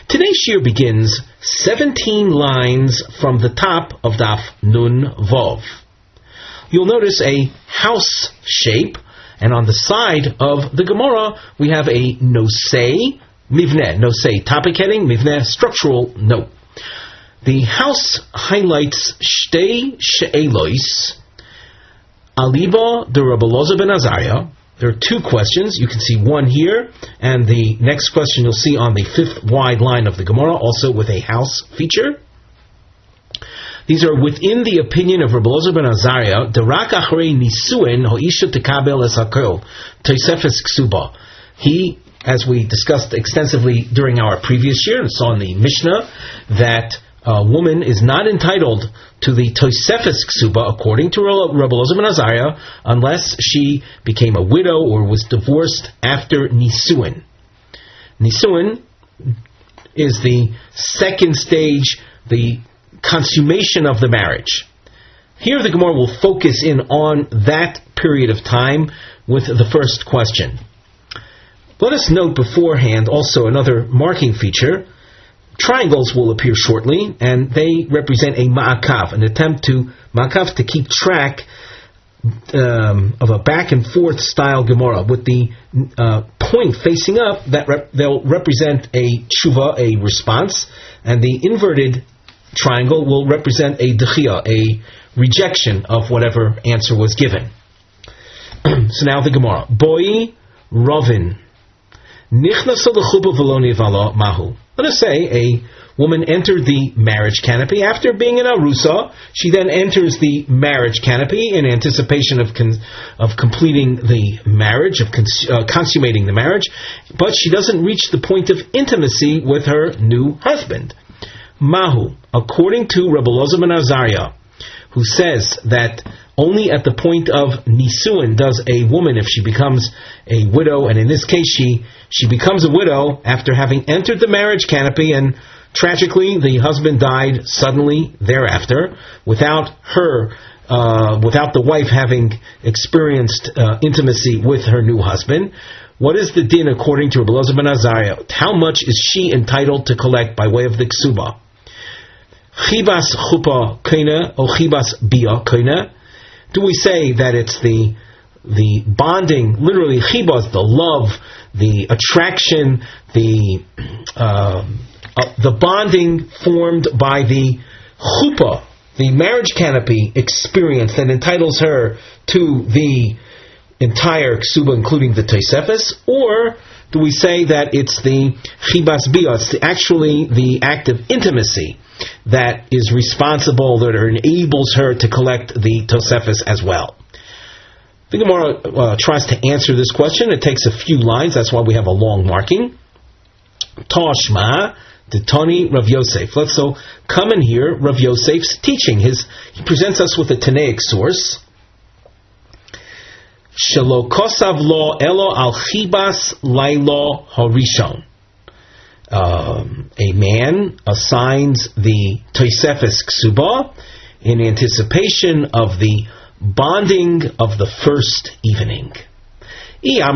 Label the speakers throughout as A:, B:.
A: Today's shiur begins 17 lines from the top of Daf Nun Vov. You'll notice a house shape, and on the side of the Gemara we have a nosei, mivneh, nosei, topic heading, mivneh, structural note. The house highlights shtei she'elois, aliba de Rabbi Ozer ben Azariah. There are two questions. You can see one here, and the next question you'll see on the fifth wide line of the Gemara, also with a house feature. These are within the opinion of Rabbi Ozer ben Azariah. Derak achrei nisuin ho'isha tekabel es hakol tosefes ksuba. He, as we discussed extensively during our previous year, and saw in the Mishnah, that a woman is not entitled to the tosefes ksuba according to Rabbi Ozer ben Azariah unless she became a widow or was divorced after nisuin. Nisuin is the second stage, the consummation of the marriage. Here the Gemara will focus in on that period of time with the first question. Let us note beforehand also another marking feature. Triangles will appear shortly, and they represent a ma'akav, an attempt to keep track of a back and forth style Gemara. With the point facing up, they'll represent a tshuva, a response, and the inverted triangle will represent a dechia, a rejection of whatever answer was given. So now the Gemara. Boi Rovin. Nichnasa l'chuppah v'lo nivala mahu. Let us say a woman entered the marriage canopy. After being in Arusa, she then enters the marriage canopy in anticipation of completing the marriage, of consummating the marriage, but she doesn't reach the point of intimacy with her new husband. Mahu, according to Rabbi Ozer ben Azariah, who says that only at the point of nisuin does a woman, if she becomes a widow, and in this case she becomes a widow after having entered the marriage canopy, and tragically the husband died suddenly thereafter, without the wife having experienced intimacy with her new husband. What is the din according to Rabbi Ozer ben Azariah? How much is she entitled to collect by way of the ksuba? Chibas chuppah koine or chibas bia koine? Do we say that it's the bonding, literally chibas, the love, the attraction, the bonding formed by the chuppah, the marriage canopy experience that entitles her to the entire ksuba, including the tosefes, or do we say that it's the chibas bia, it's actually the act of intimacy that is responsible, that enables her to collect the tosefes as well? The Gemara tries to answer this question. It takes a few lines, that's why we have a long marking. Tashma Tani Rav Yosef. Let's so come and hear Rav Yosef's teaching. He presents us with a Tanaic source. Shelo kosav lo elo al chibas lailo harishon. A man assigns the tosefes ksuba in anticipation of the bonding of the first evening. If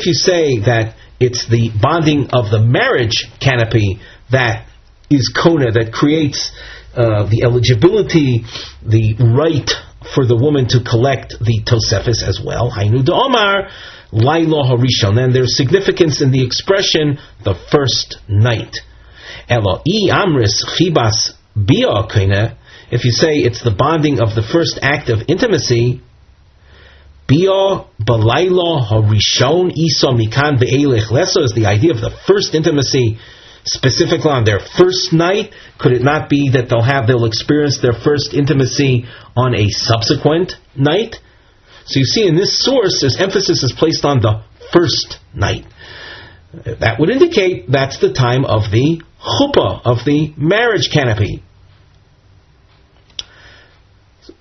A: you say that it's the bonding of the marriage canopy that is kona, that creates the eligibility, the right for the woman to collect the tosefes as well, Hainu d'Omar Laila Harishon, then there's significance in the expression the first night. Elo I amris chibas bia koine. If you say it's the bonding of the first act of intimacy, bia balayla harishon isa mikan ve'elech leso, is the idea of the first intimacy specifically on their first night. Could it not be that they'll experience their first intimacy on a subsequent night? So you see in this source, this emphasis is placed on the first night. That would indicate that's the time of the chuppah, of the marriage canopy.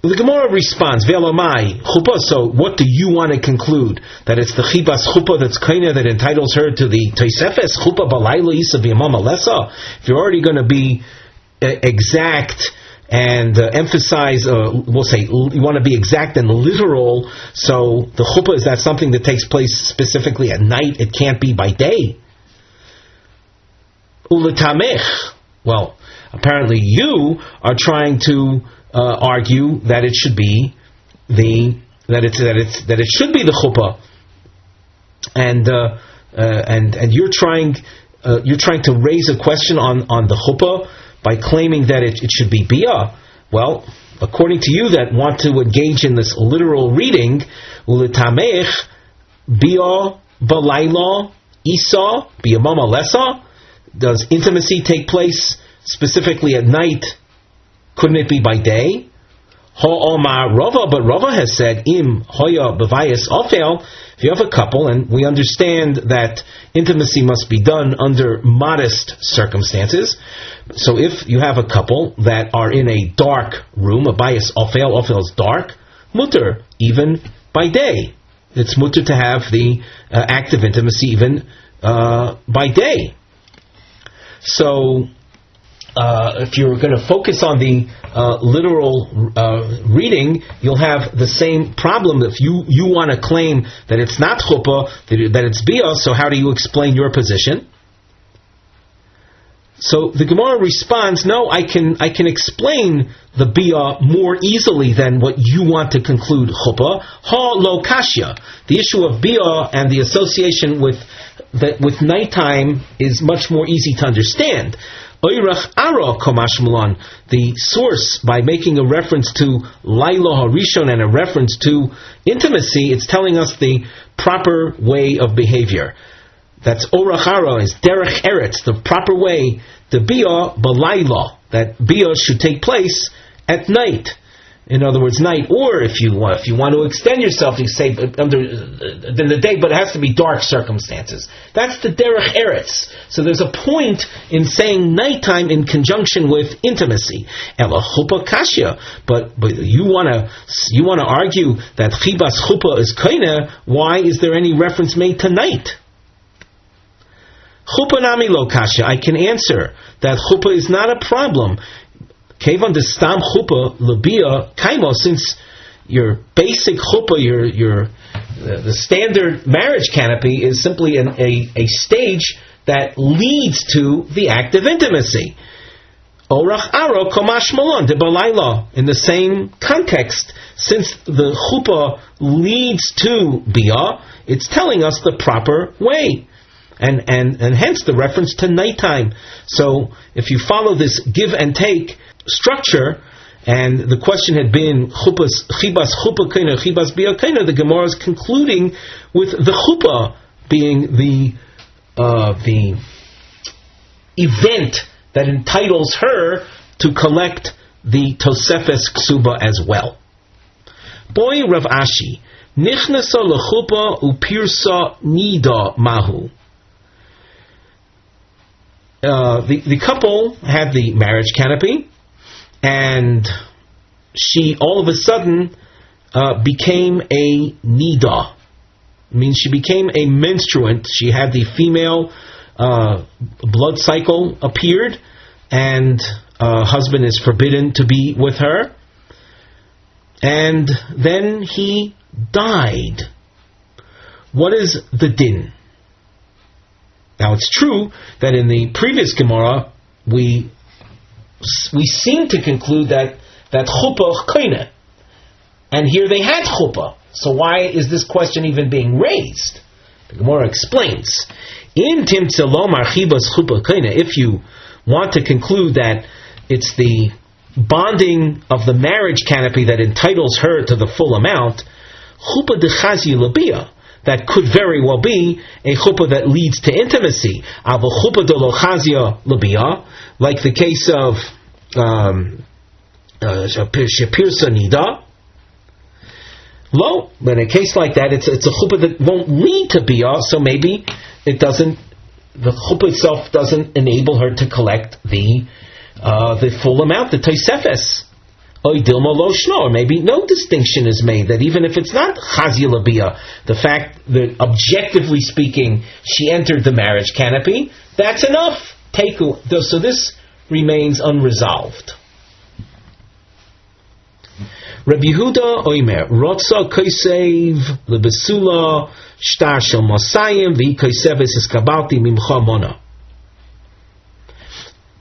A: The Gemara responds, Ve'elamai chuppah, so what do you want to conclude? That it's the chibas chuppah that's kaina that entitles her to the tosefes chuppah balayla isa v'yamam alesa? If you're already going to be exact and emphasize, we'll say, you want to be exact and literal, so the chuppah, is that something that takes place specifically at night? It can't be by day. Uletamech. Well, apparently you are trying to argue that it should be the chuppah, and you're trying to raise a question on the chuppah by claiming that it should be bia. Well, according to you that want to engage in this literal reading, uletamech bia balayla isa bia mama lesa. Does intimacy take place specifically at night? Couldn't it be by day? Ha'omar Rava, but Rava has said, im hoya b'vayis ofel, if you have a couple, and we understand that intimacy must be done under modest circumstances, so if you have a couple that are in a dark room, a bayis ofel is dark, mutter, even by day. It's mutter to have the act of intimacy even by day. So, if you're going to focus on the literal reading, you'll have the same problem. If you want to claim that it's not chuppah, that it's bia, so how do you explain your position? So the Gemara responds, no, I can explain the bia more easily than what you want to conclude chuppah. Ha lo kashya. The issue of bia and the association with nighttime is much more easy to understand. The source, by making a reference to Laila Harishon and a reference to intimacy, it's telling us the proper way of behavior. That's Orach Ara, is Derech Eretz, the proper way, the Bia Balayla, that Bia should take place at night. In other words, night, or if you want to extend yourself, you say under the day, but it has to be dark circumstances. That's the derech eretz. So there's a point in saying nighttime in conjunction with intimacy. Ela chuppah kashya, but you want to argue that chibas chuppah is koine. Why is there any reference made to night? Chuppah nami lo kashya. I can answer that chuppah is not a problem. Kevan de stam chuppah lebia kaimo, since your basic chuppah, the standard marriage canopy is simply a stage that leads to the act of intimacy. Orach aro komash malon de balayla. In the same context, since the chuppah leads to bia, it's telling us the proper way. And hence the reference to nighttime. So if you follow this give and take structure, and the question had been chibas chuppah kaina, chibas bia kaina, the Gemara is concluding with the chuppah being the event that entitles her to collect the tosefes ksuba as well. Boy Rav Ashi, nichnasa lechuppah upirsa nida mahu. The couple had the marriage canopy, and she all of a sudden became a nida. It means she became a menstruant. She had the female blood cycle appeared, and husband is forbidden to be with her. And then he died. What is the din? Now it's true that in the previous Gemara we seem to conclude that chuppah koine, and here they had chuppah. So why is this question even being raised? The Gemara explains: in timtze lo marchibas chuppah koine, if you want to conclude that it's the bonding of the marriage canopy that entitles her to the full amount, chuppah dechazi labia, that could very well be a chuppah that leads to intimacy. Aval chuppah de lo chazia labia, like the case of Shapirsa Nida. Lo, but in a case like that, it's a chuppah that won't lead to bia, so maybe it doesn't. The chuppah itself doesn't enable her to collect the full amount, the tosefes. Or maybe no distinction is made, that even if it's not chazia labia, the fact that objectively speaking she entered the marriage canopy, that's enough. Teku. So this remains unresolved. Rabbi Yehuda Oimer Rotza Kosev Lebesula Shtar Shel Mosayim Vi Koseves Eskabalti Mimcha Mona.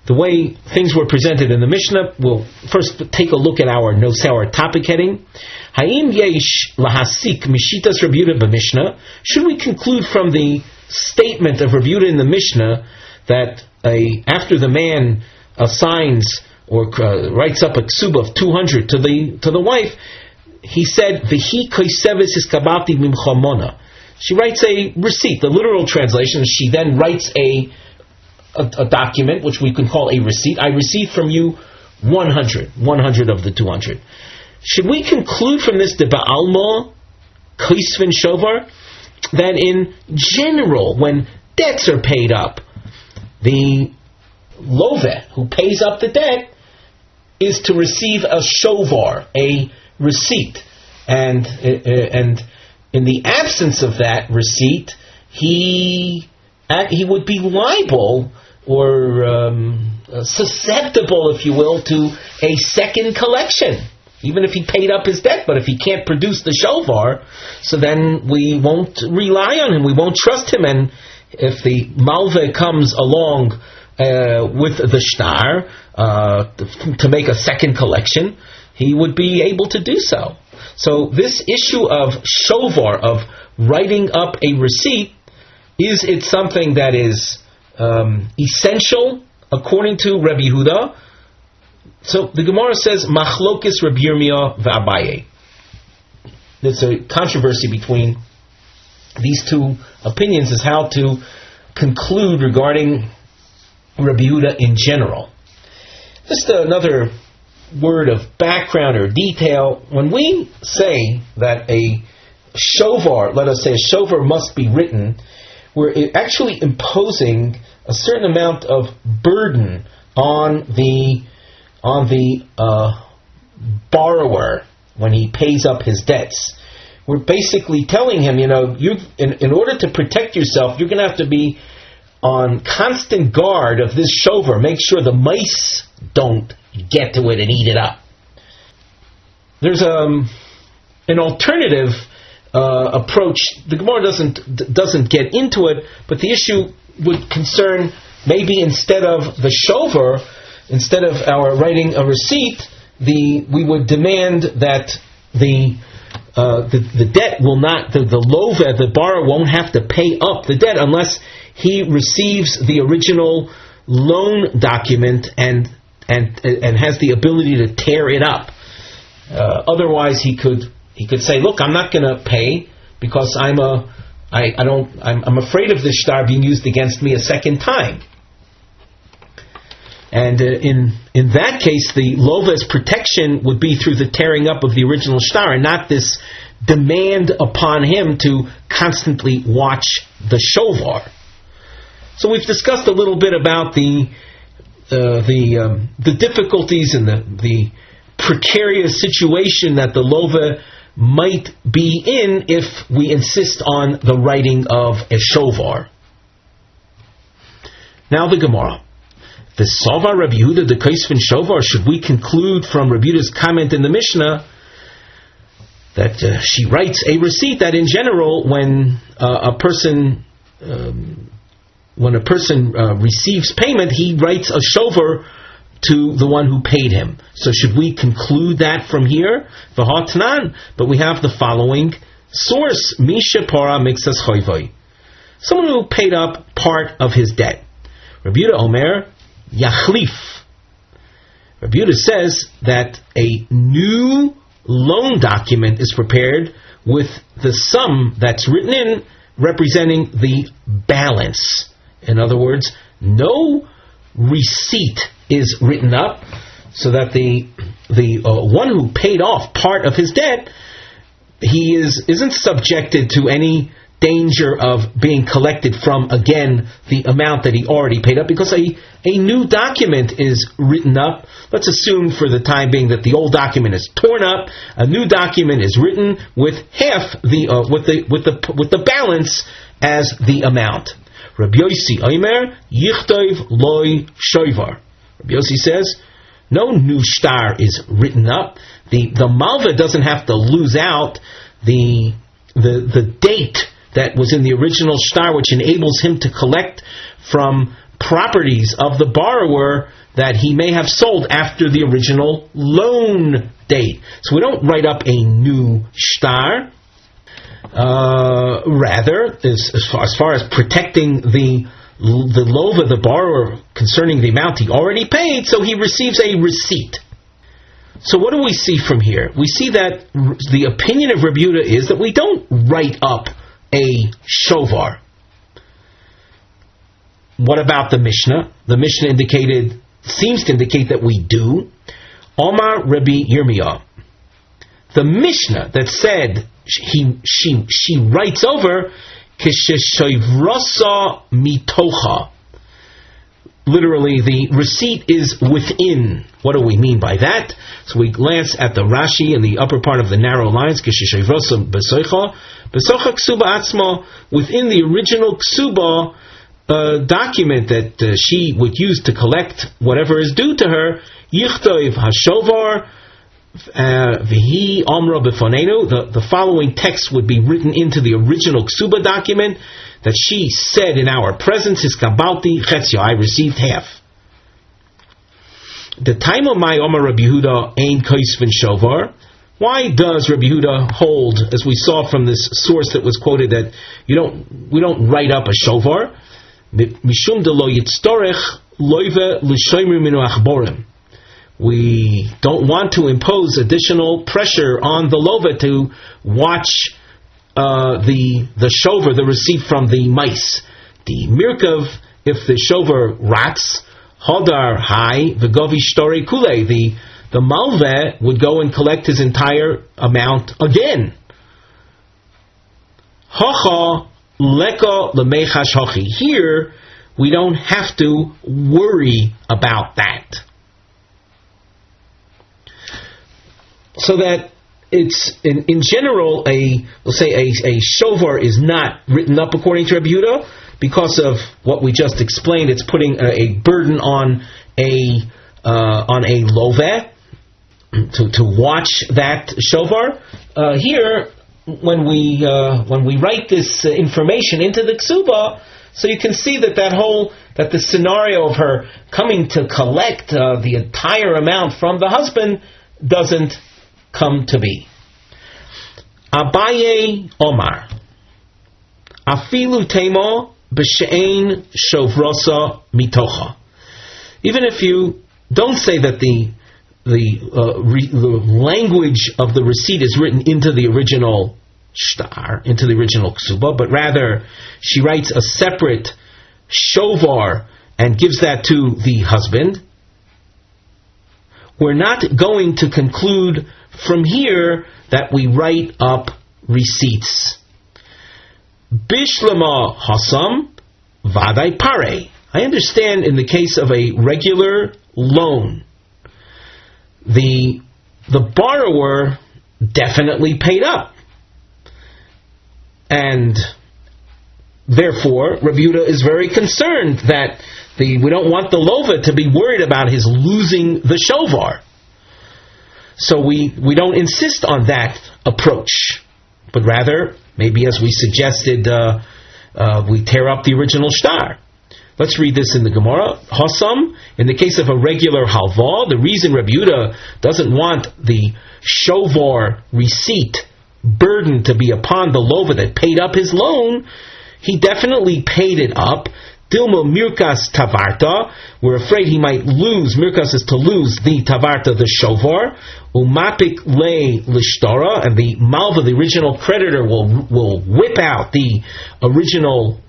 A: the way things were presented in the Mishnah. We'll first take a look at our topic heading. Ha'im yesh lahasik mishitas Rabbi Yehuda b'Mishnah. Should we conclude from the statement of Rabbi Yehuda in the Mishnah that after the man assigns or writes up a ksuba of 200 to the wife, he said, "V'hi koseves iskabati mimcha." She writes a receipt. The literal translation is she then writes a document, which we can call a receipt. I received from you 100 of the 200. Should we conclude from this the ba'alma koisvin shovar that in general, when debts are paid up, the loveh who pays up the debt is to receive a shovar, a receipt, and in the absence of that receipt, he would be liable or susceptible, if you will, to a second collection, even if he paid up his debt. But if he can't produce the shovar, so then we won't rely on him, we won't trust him, and if the malveh comes along with the shtar to make a second collection, he would be able to do so. So this issue of shovar, of writing up a receipt, is it something that is essential according to Rabbi Yehuda? So the Gemara says, Machlokis Rabbi Yirmiyah v'Abaye. There's a controversy between these two opinions as how to conclude regarding Rabbi Yehuda in general. Just another word of background or detail. When we say that a shovar, let us say a shovar must be written, we're actually imposing a certain amount of burden on the borrower when he pays up his debts. We're basically telling him, in order to protect yourself, you're going to have to be on constant guard of this shovar. Make sure the mice don't get to it and eat it up. There's an alternative approach. The Gemara doesn't get into it, but the issue would concern maybe instead of the shovar, instead of our writing a receipt, we would demand that the debt will not, the loveh, the borrower won't have to pay up the debt unless he receives the original loan document and has the ability to tear it up. Otherwise, he could say, "Look, I'm not going to pay because I'm afraid of this shtar being used against me a second time." And in that case, the loveh's protection would be through the tearing up of the original shtar, and not this demand upon him to constantly watch the shovar. So we've discussed a little bit about the difficulties and the precarious situation that the loveh might be in if we insist on the writing of a shovar. Now the Gemara. The Sava Rabbi Yehuda the Kaisvin Shovar. Should we conclude from Rabbi Yehuda's comment in the Mishnah that she writes a receipt that in general, when a person receives payment, he writes a shovar to the one who paid him. So should we conclude that from here? V'hatnan. But we have the following source: Misha Para Mixas Choivoi. Someone who paid up part of his debt. Rabbi Yehuda Omer Yachlif. Rabbi Yehuda says that a new loan document is prepared with the sum that's written in representing the balance. In other words, no receipt is written up, so that the one who paid off part of his debt, he isn't subjected to any danger of being collected from, again, the amount that he already paid up, because a new document is written up. Let's assume for the time being that the old document is torn up. A new document is written with half with the balance as the amount. Rabbi Yossi Omer Yichtov Loi Shovar. Rabbi Yossi says no new shtar is written up. The malveh doesn't have to lose out the date that was in the original shtar, which enables him to collect from properties of the borrower that he may have sold after the original loan date. So we don't write up a new shtar. Rather, as far as protecting the lova, the borrower, concerning the amount he already paid, so he receives a receipt. So what do we see from here? We see that the opinion of Rabbi Yehuda is that we don't write up a shovar. What about the Mishnah? The Mishnah seems to indicate that we do. Omar Rabbi Yirmiyah. The Mishnah that said she writes over Kisheshoivrasa mitocha. Literally, the receipt is within. What do we mean by that? So we glance at the Rashi in the upper part of the narrow lines. Kisheshoivrasa besoicha. Besocha ksuba atzma. Within the original ksuba document that she would use to collect whatever is due to her, yichtov hashovar v'hi amra b'fonenu. The following text would be written into the original ksuba document that she said in our presence, hiskabalti chetzia, I received half. The time of my Omar Rabbi Yehuda ein kaisvin shovar. Why does Rabbi Yehuda hold, as we saw from this source that was quoted, that we don't write up a shovar? Mishum de lo yitztorech loive l'shoimrim minu achborim. We don't want to impose additional pressure on the lova to watch the shover, the receipt from the mice. The mirkav, if the shover rats, hodar hai v'govi shtori kule, the malveh would go and collect his entire amount again. Hacha leka lemechash hachi. Here, we don't have to worry about that. So that it's in general we'll say a shovar is not written up according to Rabbi Yehuda because of what we just explained. It's putting a burden on a loveh to watch that shovar. Here, when we write this information into the ksuba, so you can see that the scenario of her coming to collect the entire amount from the husband doesn't come to be. Abaye Omar Afilu Temo B'She'ein Shovrasa Mitocha. Even if you don't say that the language of the receipt is written into the original shtar, into the original ksuba, but rather she writes a separate shovar and gives that to the husband, we're not going to conclude from here that we write up receipts. Bishlama hasam vaday pare. I understand in the case of a regular loan, the borrower definitely paid up, and therefore Rabbi Yehuda is very concerned that we don't want the lova to be worried about his losing the shovar. So we don't insist on that approach, but rather, maybe as we suggested, we tear up the original shtar. Let's read this in the Gemara. Hasam, in the case of a regular halva, the reason Rabbi Yehuda doesn't want the shovar receipt burden to be upon the lova that paid up his loan, he definitely paid it up. Dilma mirkas tavarta, we're afraid he might lose. Mirkas is to lose the tavarta, the shovar. Umapik le lishtara, and the malva, the original creditor, will whip out the original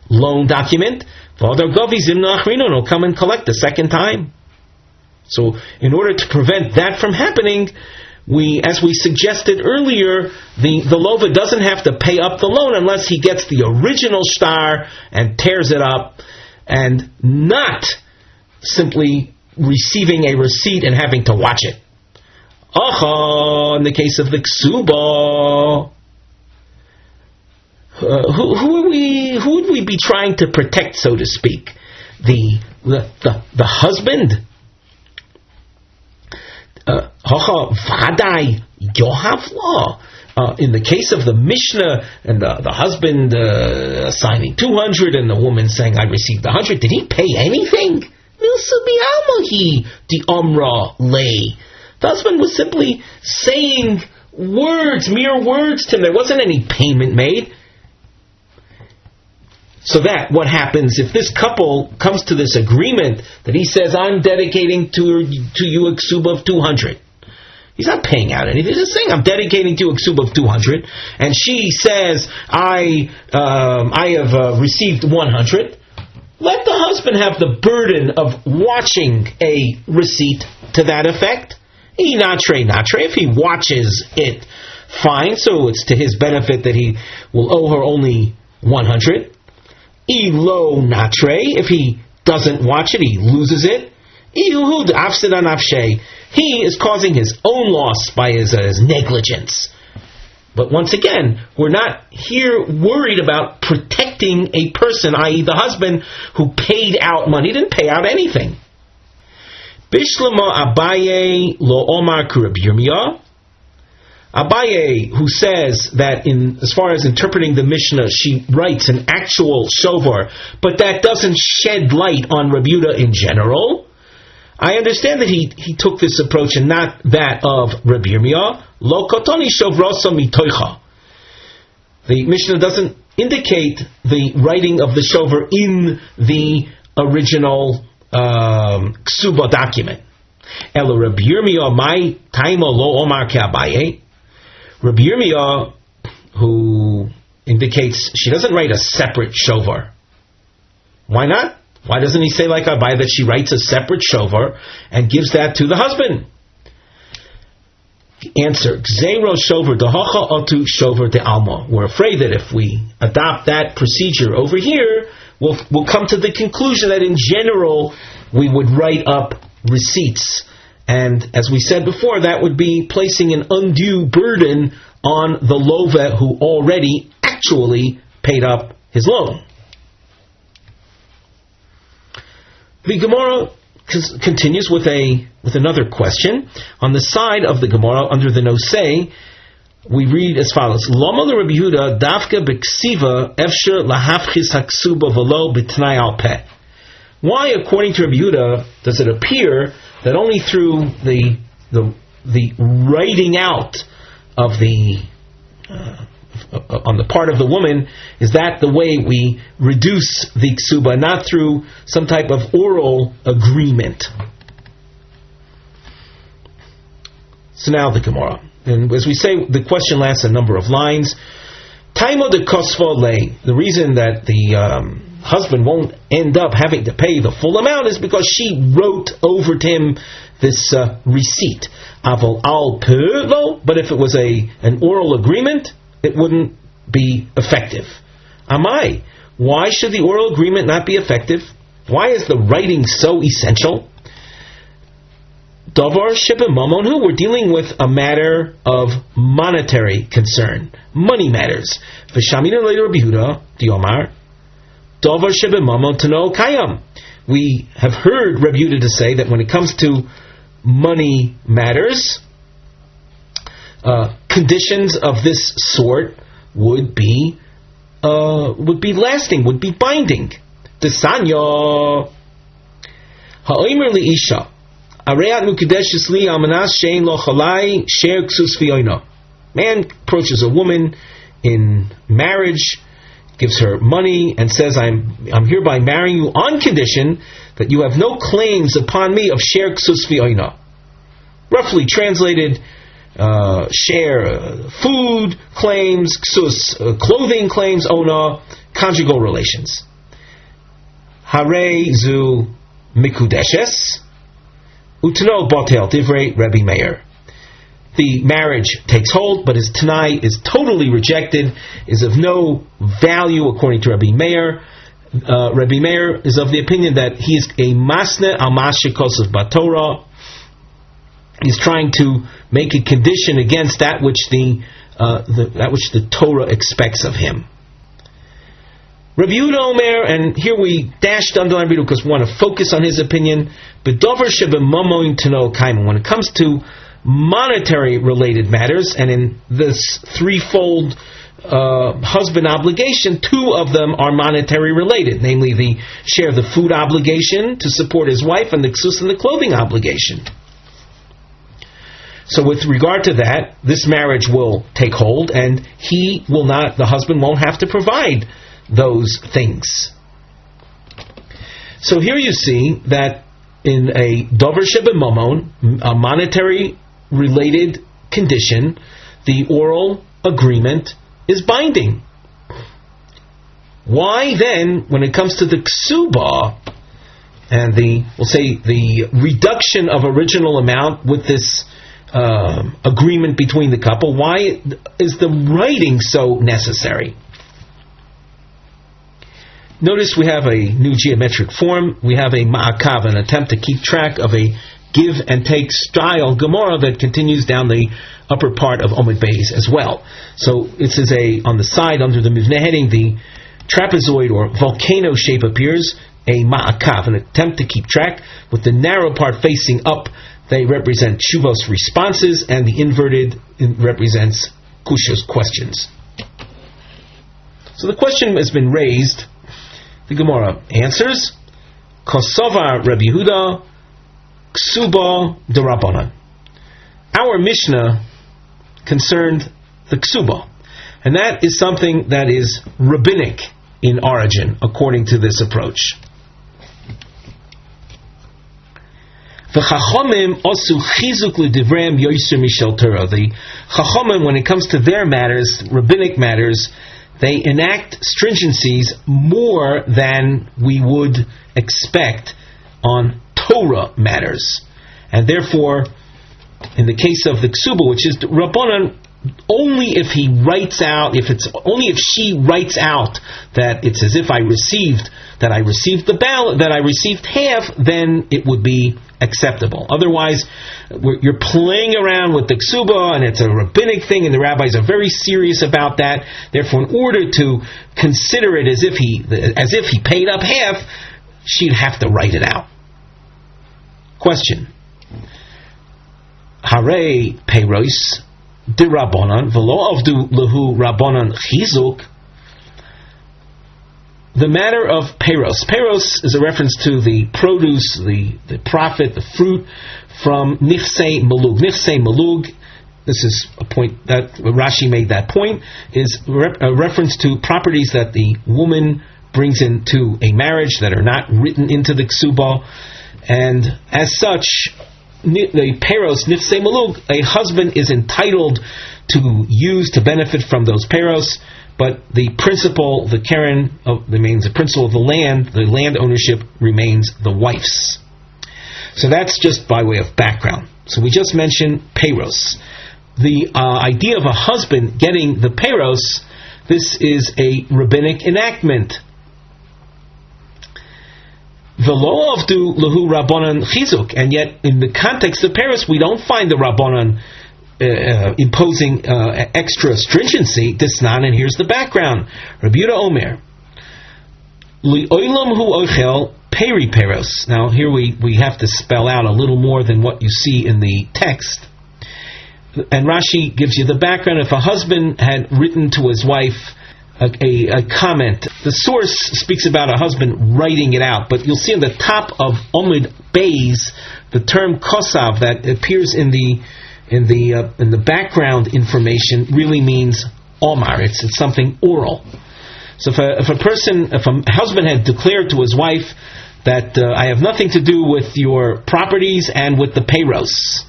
A: loan document. V'adar gavi zimna achrino, will come and collect the second time. So, in order to prevent that from happening, as we suggested earlier, the lova doesn't have to pay up the loan unless he gets the original shtar and tears it up, and not simply receiving a receipt and having to watch it. In the case of the ksuba, who would we be trying to protect, so to speak? The husband. In the case of the Mishnah and the husband signing 200 and the woman saying, I received 100, did he pay anything? The husband was simply saying words, mere words to him. There wasn't any payment made. So that, what happens if this couple comes to this agreement that he says, I'm dedicating to you a ksuba of 200. He's not paying out anything. He's just saying, I'm dedicating to you a ksuba of 200. And she says, I have received 100. Let the husband have the burden of watching a receipt to that effect. If he watches it, fine. So it's to his benefit that he will owe her only 100. Ilo natre, if he doesn't watch it, he loses it. He is causing his own loss by his negligence. But once again, we're not here worried about protecting a person, i.e. the husband who paid out money. He didn't pay out anything. Bishlama Abaye lo Omar Kurab Yirmiyah. Abaye, who says that as far as interpreting the Mishnah, she writes an actual shovar, but that doesn't shed light on Rabbi Yehuda in general. I understand that he took this approach and not that of Rabbi Yirmiyah. Lo kotoni shovrasa mitoicha. The Mishnah doesn't indicate the writing of the shovar in the original ksuba document. Elo Rabbi Yirmiyah my taimo lo omar ke Abaye. Rabbi Yirmiyah, who indicates she doesn't write a separate shovar. Why not? Why doesn't he say like Abaye that she writes a separate shovar and gives that to the husband? Answer: Gzeiro shovar dehacha otu shovar de alma. We're afraid that if we adopt that procedure over here, we'll come to the conclusion that in general we would write up receipts. And as we said before, that would be placing an undue burden on the lova who already actually paid up his loan. The Gemara continues with another question. On the side of the Gemara, under the Nosei, we read as follows: Lama le Rabbi Yehuda dafka b'ksiva efsher lahafchis haksuba v'lo b'tnai al peh. Why, according to Rabbi Yehuda, does it appear that only through the writing out of on the part of the woman is that the way we reduce the ksuba, not through some type of oral agreement? So now the Gemara, and as we say, the question lasts a number of lines. Taimo de kosva le, the reason that the husband won't end up having to pay the full amount is because she wrote over to him this receipt. Aval al perlo, but if it was an oral agreement, it wouldn't be effective. Amai, why should the oral agreement not be effective? Why is the writing so essential? Davar sheba mamonhu, we're dealing with a matter of monetary concern, money matters. V'shamina later Rabbi Yehuda diomar davar sheba mamon tano kayam. We have heard Rabbi Yehuda to say that when it comes to money matters, conditions of this sort would be lasting, would be binding. Desanya ha'omer liisha areat mukadeshes li almanas shein lo chalai sher ksus v'oino. Man approaches a woman in marriage, gives her money, and says, I'm hereby marrying you on condition that you have no claims upon me of sher ksus v'oino. Roughly translated, share food claims, ksus, clothing claims, ona, conjugal relations. Hare zu mikudeshes utno botel divrei Rebbe Meir. The marriage takes hold, but his tanai is totally rejected, is of no value according to Rebbe Meir. Rebbe Meir is of the opinion that he is a masne al mashikos of batorah. He's trying to make a condition against that which the Torah expects of him. Rabbi Yehuda Omer, and here we dashed underline because we want to focus on his opinion. B'dover shebemamoin tano kaiman. When it comes to monetary related matters, and in this threefold husband obligation, two of them are monetary related, namely the share of the food obligation to support his wife and the ksus and the clothing obligation. So with regard to that, this marriage will take hold, and the husband won't have to provide those things. So here you see that in a dover shebemamon, a monetary related condition, the oral agreement is binding. Why then, when it comes to the ksuba and the reduction of original amount with this agreement between the couple, why is the writing so necessary? Notice we have a new geometric form. We have a ma'akav, an attempt to keep track of a give and take style Gemara that continues down the upper part of Omid Beis as well. So it says on the side under the Mivneh heading, the trapezoid or volcano shape appears, a ma'akav, an attempt to keep track. With the narrow part facing up, they represent shuvos responses, and the inverted represents kushos questions. So the question has been raised. The Gemara answers, Kosovar Rabbi Yehuda Ksuba D'Rabbanan. Our Mishnah concerned the Ksuba, and that is something that is rabbinic in origin, according to this approach. The Chachamim osu chizuk l'divrem yoyser mishel Torah. The Chachamim, when it comes to their matters, rabbinic matters, they enact stringencies more than we would expect on Torah matters. And therefore, in the case of the Ksuba, which is Rabbanan, only if she writes out that it's as if I received the ballot, that I received half, then it would be acceptable. Otherwise, you're playing around with the ksuba, and it's a rabbinic thing, and the rabbis are very serious about that. Therefore, in order to consider it as if he paid up half, she'd have to write it out. Question: Hare peiros dirabbanan v'lo avdu lehu rabbanan chizuk. The matter of peiros. Peiros is a reference to the produce, the profit, the fruit from nifsei malug. Nifsei malug, this is a point that Rashi made that point, is a reference to properties that the woman brings into a marriage that are not written into the ksuba. And as such, the peiros, nifsei malug, a husband is entitled to use, to benefit from those peiros. But the principle, the keren, remains the principle of the land ownership remains the wife's. So that's just by way of background. So we just mentioned peiros. The idea of a husband getting the peiros, this is a rabbinic enactment. V'lo avdu lehu rabbanan chizuk, and yet in the context of peiros, we don't find the rabbanan imposing extra stringency. Disnan, and here's the background. Rabbi Yehuda Omer, li'olam hu ochel peri peros. Now here we have to spell out a little more than what you see in the text. And Rashi gives you the background. If a husband had written to his wife a comment, the source speaks about a husband writing it out, but you'll see on the top of Omid Beis the term kosav that appears in the background information really means omar. It's something oral. So if a husband had declared to his wife that I have nothing to do with your properties and with the peiros,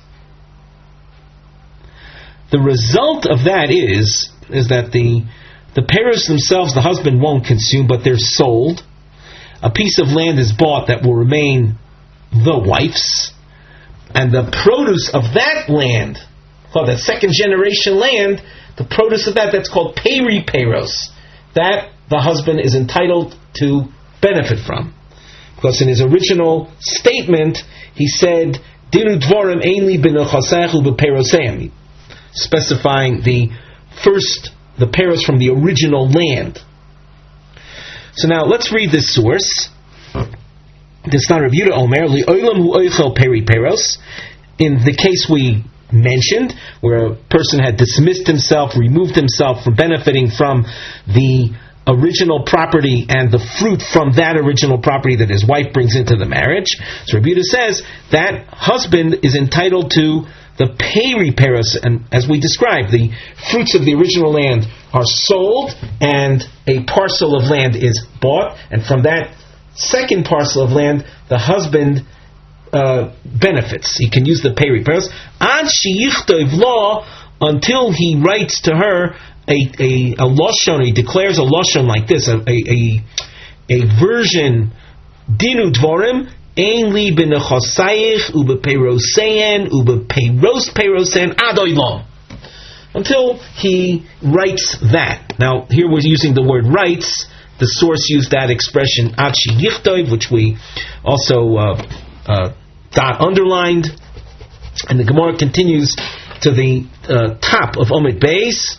A: the result of that is that the peiros themselves the husband won't consume, but they're sold. A piece of land is bought that will remain the wife's. And the produce of that land, called that second generation land, the produce of that's called peri peiros. That the husband is entitled to benefit from. Because in his original statement, he said, Dinu dvorim ein li b'nechasechu b'peiroseim, specifying the peiros from the original land. So now let's read this source. It's not Rabbi Yehuda Omer, li'olam hu oichel peri peiros. In the case we mentioned, where a person had dismissed himself, removed himself from benefiting from the original property and the fruit from that original property that his wife brings into the marriage. So Rabbi Yehuda says that husband is entitled to the peri peros, and as we described, the fruits of the original land are sold and a parcel of land is bought, and from that second parcel of land the husband benefits. He can use the peri peros ad sheyichtov lo, until he writes to her a lashon, he declares a lashon like this, a version, dinu dvorim, ein li b'nechosayich ubeperosein ubepeiros perosein ad olam, until he writes that. Now here we're using the word writes. The source used that expression ad sheyichtov, which we also got underlined, and the Gemara continues to the top of Omid Beis.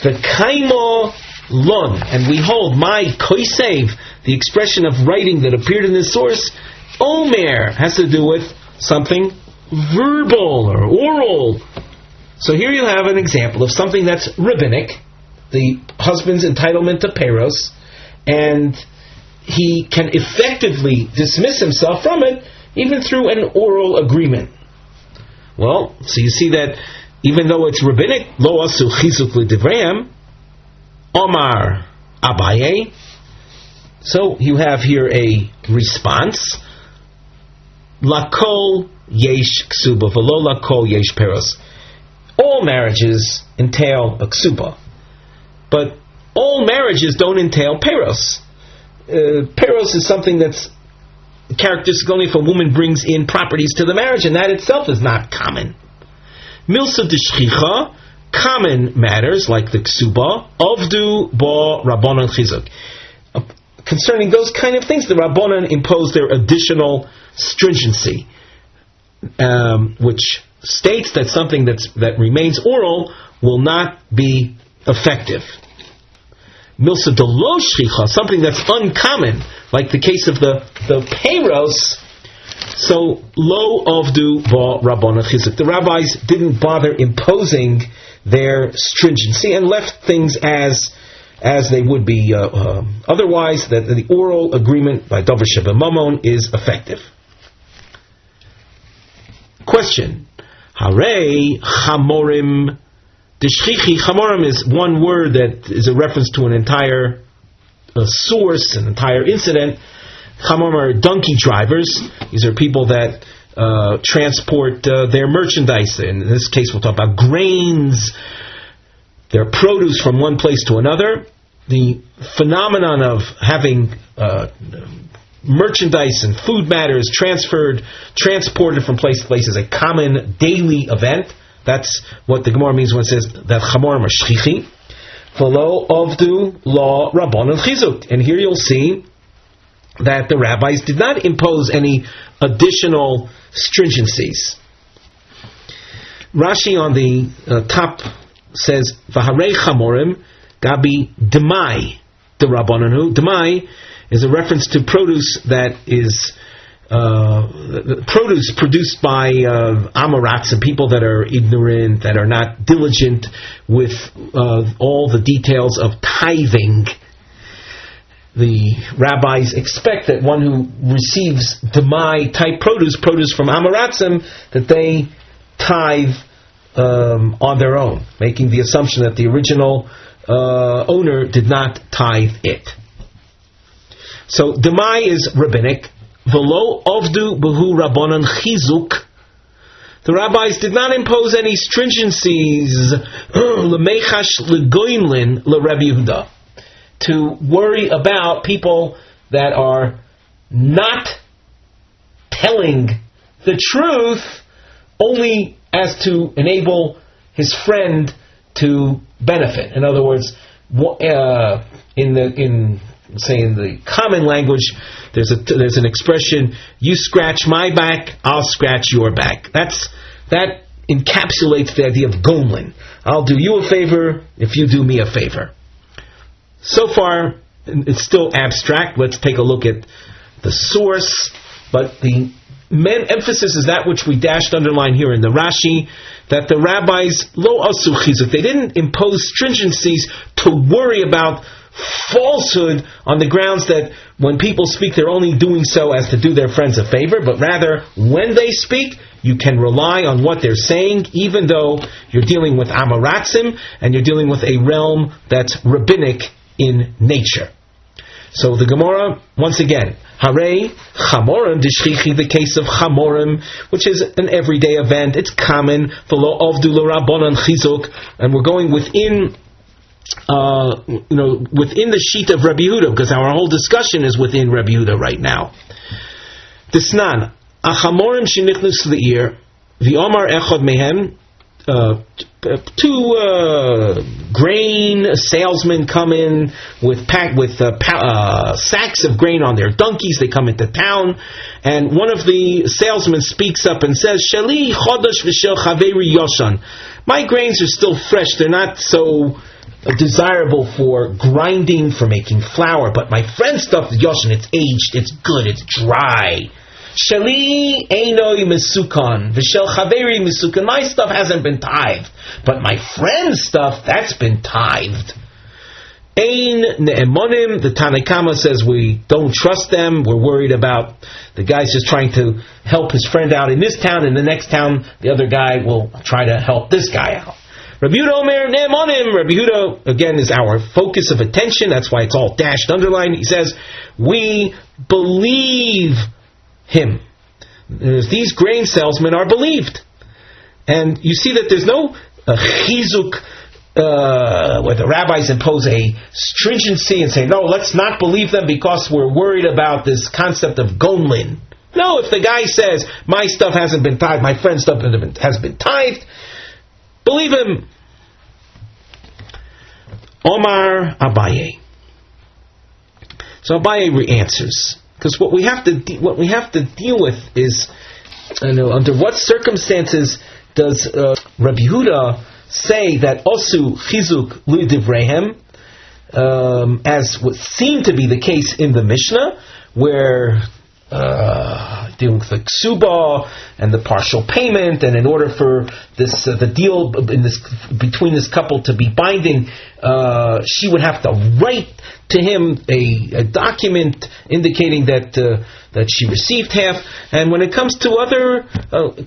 A: The kaimo lon, and we hold my koisev, the expression of writing that appeared in this source. Omer has to do with something verbal or oral. So here you have an example of something that's rabbinic, the husband's entitlement to peros, and he can effectively dismiss himself from it even through an oral agreement. Well, so you see that even though it's rabbinic, lo asu chizuk l'divrayim, Omar Abaye. So you have here a response. Lakol yesh ksuba, v'lo lakol yesh peros. All marriages entail a ksuba, but all marriages don't entail peros. Peros is something that's characteristic only if a woman brings in properties to the marriage, and that itself is not common. Milsa d'shchicha, common matters like the ksuba, avdu ba rabbanon chizuk. Concerning those kind of things, the rabbanon impose their additional stringency, which states that something that remains oral will not be effective. Milsa d'lo shchicha, something that's uncommon, like the case of the peiros. So, lo avdu ba rabbanon chizuk. The rabbis didn't bother imposing their stringency and left things as they would be otherwise, that the oral agreement by davar shebemamon is effective. Question. Harei chamorim deshchichi. Chamorim is one word that is a reference to an entire source, an entire incident. Chamorim are donkey drivers. These are people that transport their merchandise. In this case, we'll talk about grains, their produce from one place to another. The phenomenon of having merchandise and food matters transported from place to place is a common daily event. That's what the Gemara means when it says that chamorim are shchichi. V'lo avdu la rabbanon chizuk. And here you'll see that the rabbis did not impose any additional stringencies. Rashi on the top says, V'harei chamorim gabi demai de rabbananu. Demai is a reference to produce that is produce produced by Amorites and people that are ignorant, that are not diligent with all the details of tithing. The rabbis expect that one who receives demai type produce from Amoratzim, that they tithe on their own, making the assumption that the original owner did not tithe it. So demai is rabbinic. V'lo avdu behu rabbanon chizuk. The rabbis did not impose any stringencies l'meichash l'goymlin l'Rebbe Yehuda, to worry about people that are not telling the truth only as to enable his friend to benefit. In other words, in the common language, there's an expression: you scratch my back, I'll scratch your back. That encapsulates the idea of gomlin. I'll do you a favor if you do me a favor. So far, it's still abstract. Let's take a look at the source. But the emphasis is that which we dashed underline here in the Rashi, that the rabbis lo asu chizuk, they didn't impose stringencies to worry about falsehood on the grounds that when people speak they're only doing so as to do their friends a favor, but rather when they speak you can rely on what they're saying, even though you're dealing with Amaratzim and you're dealing with a realm that's rabbinic in nature. So the Gemara, once again, Harei Chamorim Dishchichi, the case of Chamorim, which is an everyday event, it's common, V'lo Avdu Lo Rabbanan Chizuk, and we're going within within the sheet of Rabbi Yehuda, because our whole discussion is within Rabbi Yehuda right now. Disnan, Achamorim Shenichnos Le'ir, V'omar Echad Mehem, two grain salesmen come in with sacks of grain on their donkeys. They come into town, and one of the salesmen speaks up and says, Shali chodesh v'shel chaveri yoshan. My grains are still fresh. They're not so desirable for grinding, for making flour, but my friend's stuff is yoshan. It's aged, it's good, it's dry. Shali einoi mesukan, v'shel chaveri mesukan. My stuff hasn't been tithed, but my friend's stuff, that's been tithed. Ein ne'emonim, the Tanna Kama says we don't trust them. We're worried about the guy's just trying to help his friend out in this town. In the next town, the other guy will try to help this guy out. Rabbi Yehuda Omer ne'emonim. Rabbi Yehuda, again, is our focus of attention. That's why it's all dashed, underlined. He says, we believe him. These grain salesmen are believed. And you see that there's no chizuk where the rabbis impose a stringency and say, no, let's not believe them because we're worried about this concept of gomlin. No, if the guy says, my stuff hasn't been tithed, my friend's stuff has been tithed, believe him. Omar Abaye. So Abaye answers. Because what we have to deal with is, under what circumstances does Rabbi Yehuda say that osu chizuk lu'divrehem, as would seem to be the case in the Mishnah, where dealing with the Kesubos and the partial payment, and in order for this the deal between this couple to be binding, she would have to write to him a document indicating that she received half. And when it comes to other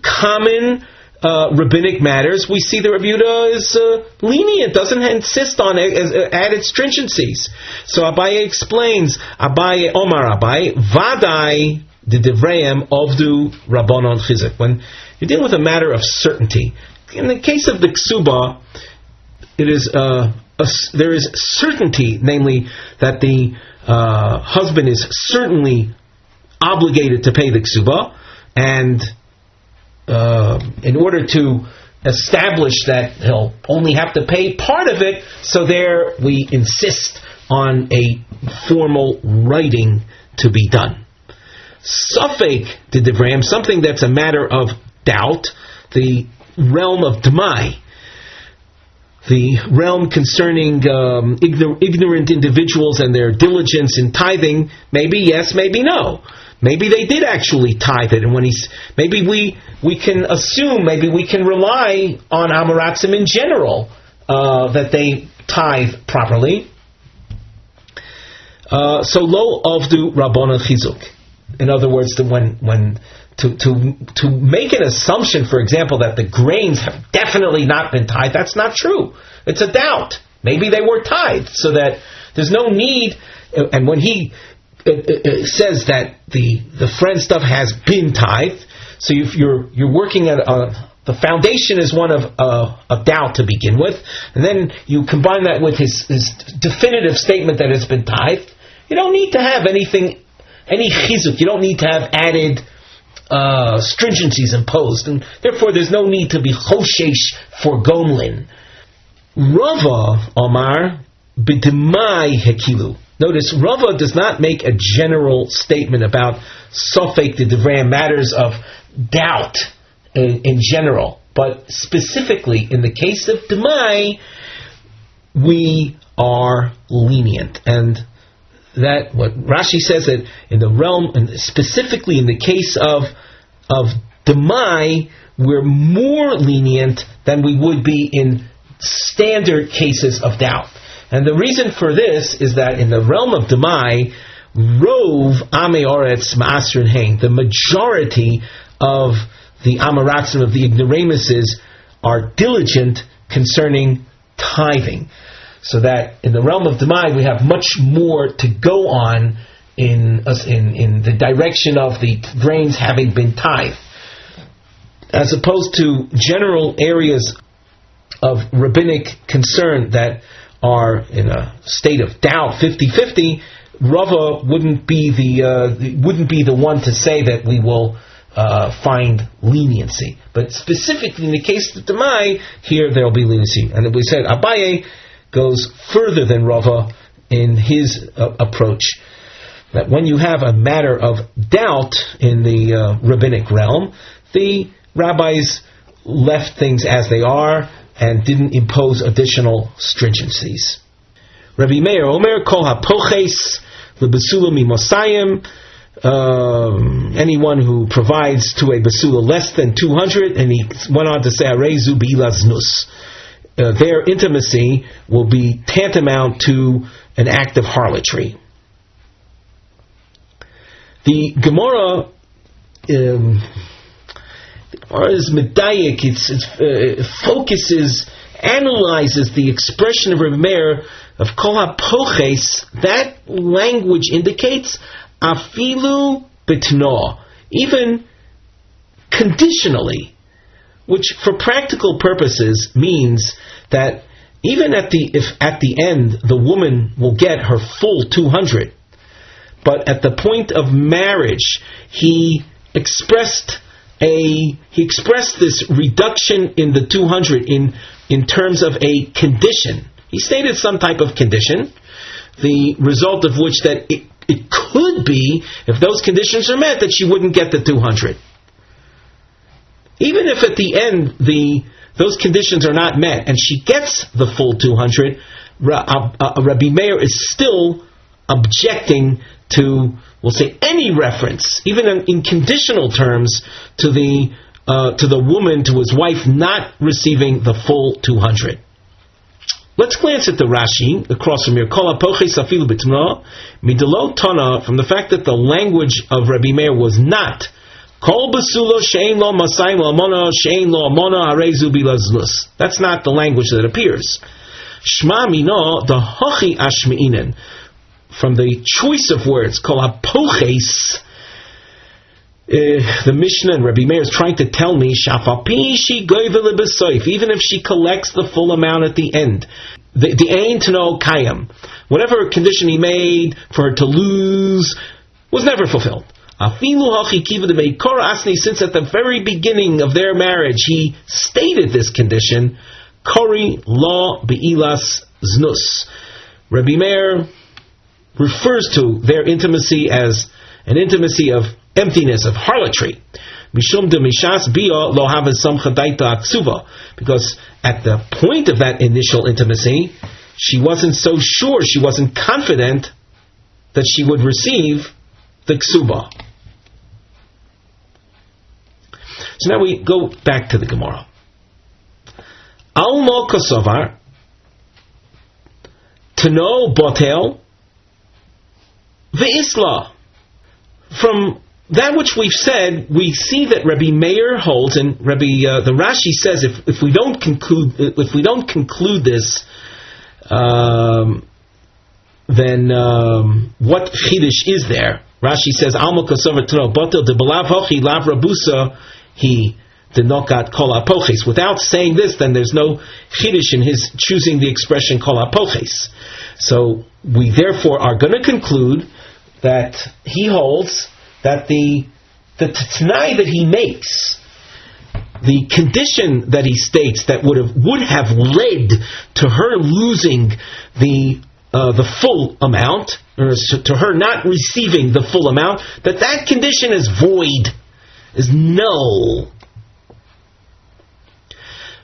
A: common rabbinic matters, we see that Rabbi Yehuda is lenient, doesn't insist on added stringencies. So Abaye explains, Omar Abaye, Vadai the Divrayim Ovdu Rabbanon Chizuk. When you're dealing with a matter of certainty, in the case of the Kesubos, it is there is certainty, namely that the husband is certainly obligated to pay the Kesubos, and in order to establish that he'll only have to pay part of it, so there we insist on a formal writing to be done. Safek the Divrayim, something that's a matter of doubt, the realm of Demai, the realm concerning ignorant individuals and their diligence in tithing, maybe yes, maybe no. Maybe they did actually tithe it, and maybe we can assume, maybe we can rely on Amaratzim in general that they tithe properly. So lo avdu Rabbanan Chizuk. In other words, to make an assumption, for example, that the grains have definitely not been tithed, that's not true. It's a doubt. Maybe they were tithed, so that there's no need. And when he says that the friend stuff has been tithed, so if you're working at the foundation is one of doubt to begin with, and then you combine that with his definitive statement that it's been tithed. You don't need to have any chizuk. You don't need to have added stringencies imposed, and therefore there's no need to be choshesh for gomlin. Rava Omar b'demai hekilu. Notice, Rava does not make a general statement about sofek the divrei, matters of doubt in general, but specifically in the case of demai, we are lenient. And that what Rashi says that in the realm, and specifically in the case of of demai, we're more lenient than we would be in standard cases of doubt. And the reason for this is that in the realm of demai, rov ame oretz ma'asrin hein, the majority of the Amaratzim, of the ignoramuses, are diligent concerning tithing. So that in the realm of demai, we have much more to go on in the direction of the grains having been tithed, as opposed to general areas of rabbinic concern that are in a state of doubt, 50-50. Rava wouldn't be the one to say that we will find leniency. But specifically in the case of demai, here there will be leniency. And we said Abaye goes further than Rava in his approach, that when you have a matter of doubt in the rabbinic realm, the rabbis left things as they are and didn't impose additional stringencies. Rabbi Meir Omer Kol HaPoches LeBesula Mimosayim, anyone who provides to a besula less than 200, and he went on to say Arezu Bilaznus, their intimacy will be tantamount to an act of harlotry. The Gemara is medayik. It focuses, analyzes the expression of Rabbi Meir of kol hapoches. That language indicates afilu betno, even conditionally, which for practical purposes means that even at the end the woman will get her full 200, but at the point of marriage he expressed this reduction in the 200 in terms of a condition. He stated some type of condition, the result of which that it could be, if those conditions are met, that she wouldn't get the 200. Even if at the end those conditions are not met and she gets the full 200, Rabbi Meir is still objecting to, we'll say, any reference, even in conditional terms, to the woman, to his wife, not receiving the full 200. Let's glance at the Rashi across from here. Kol hapoches afilu b'tno midelo tana, from the fact that the language of Rabbi Meir was not kol besulo shein lo masayim lo amona shein lo amona harezu bilazlus. That's not the language that appears. Shma mino the hochi ashmeinen, from the choice of words, kol hapoches, the Mishnah and Rabbi Meir is trying to tell me, shafapi shi goyvel besoif, even if she collects the full amount at the end, the ain to no kayam, whatever condition he made for her to lose was never fulfilled. Afilu hachi kiva de meikor asni, since at the very beginning of their marriage he stated this condition, kori lo beilas znus. Rabbi Meir refers to their intimacy as an intimacy of emptiness, of harlotry. Mishum de mishas bia lo haven samcha daita aksuva, because at the point of that initial intimacy, she wasn't so sure, she wasn't confident that she would receive the ksuba. So now we go back to the Gemara. Almo kosovar tano botel ve'isla. From that which we've said, we see that Rabbi Meir holds, and the Rashi says, if we don't conclude this, then what chidush is there? Rashi says, Alma kosover tano botel de belav hochi lav rabusa he did not got kol hapoches. Without saying this, then there's no chidush in his choosing the expression kol hapoches. So we therefore are going to conclude that he holds that the t'nai that he makes, the condition that he states that would have led to her losing the full amount, or to her not receiving the full amount, that condition is void, is null.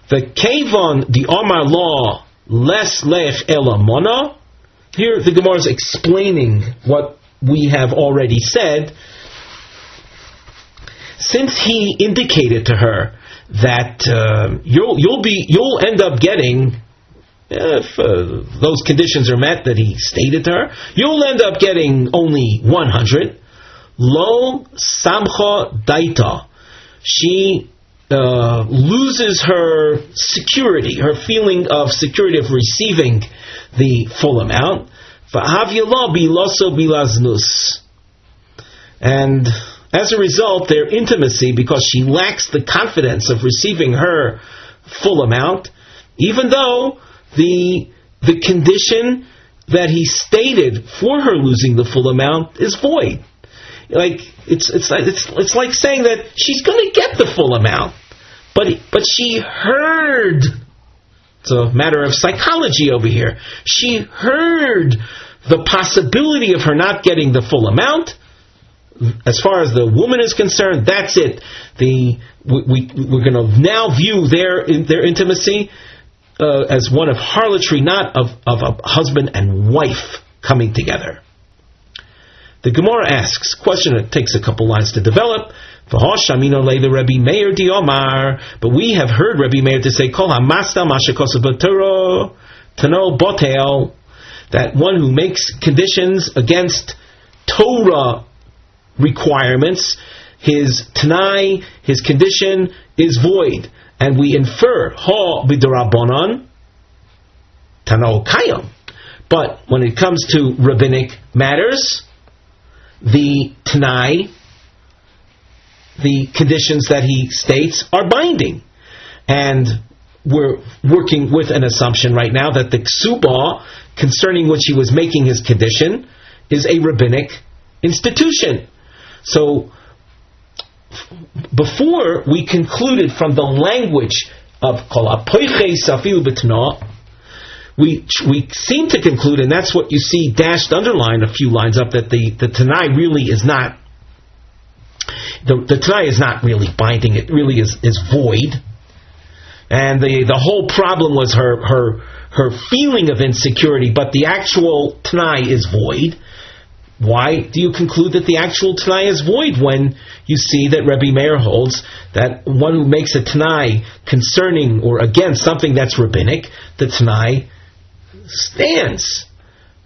A: The kavon the Omar law les lech elamona. Here the Gemara is explaining what we have already said, since he indicated to her that you'll end up getting, if those conditions are met that he stated to her, you'll end up getting only 100. Lo samcha daita. She loses her security, her feeling of security of receiving the full amount. And as a result, their intimacy, because she lacks the confidence of receiving her full amount, even though the condition that he stated for her losing the full amount is void. Like it's like saying that she's going to get the full amount, but she heard. It's a matter of psychology over here. She heard the possibility of her not getting the full amount. As far as the woman is concerned, that's it. We're going to now view their intimacy as one of harlotry, not of a husband and wife coming together. The Gemara asks, question that takes a couple lines to develop. But we have heard Rabbi Meir to say, that one who makes conditions against Torah requirements, his Tanai, his condition is void. And we infer, ha b'darabanan, Tano kayam. But when it comes to rabbinic matters, the Tanai, the conditions that he states are binding. And we're working with an assumption right now that the Kesubos, concerning which he was making his condition, is a rabbinic institution. So, before we concluded from the language of Kol HaPoichei Safilu B'Tana, we seem to conclude, and that's what you see dashed underlined a few lines up, that the Tanai really is not, the Tanai is not really binding, it really is void. And the whole problem was her feeling of insecurity, but the actual Tanai is void. Why do you conclude that the actual Tanai is void when you see that Rabbi Meir holds that one who makes a Tanai concerning or against something that's rabbinic, the Tanai stands?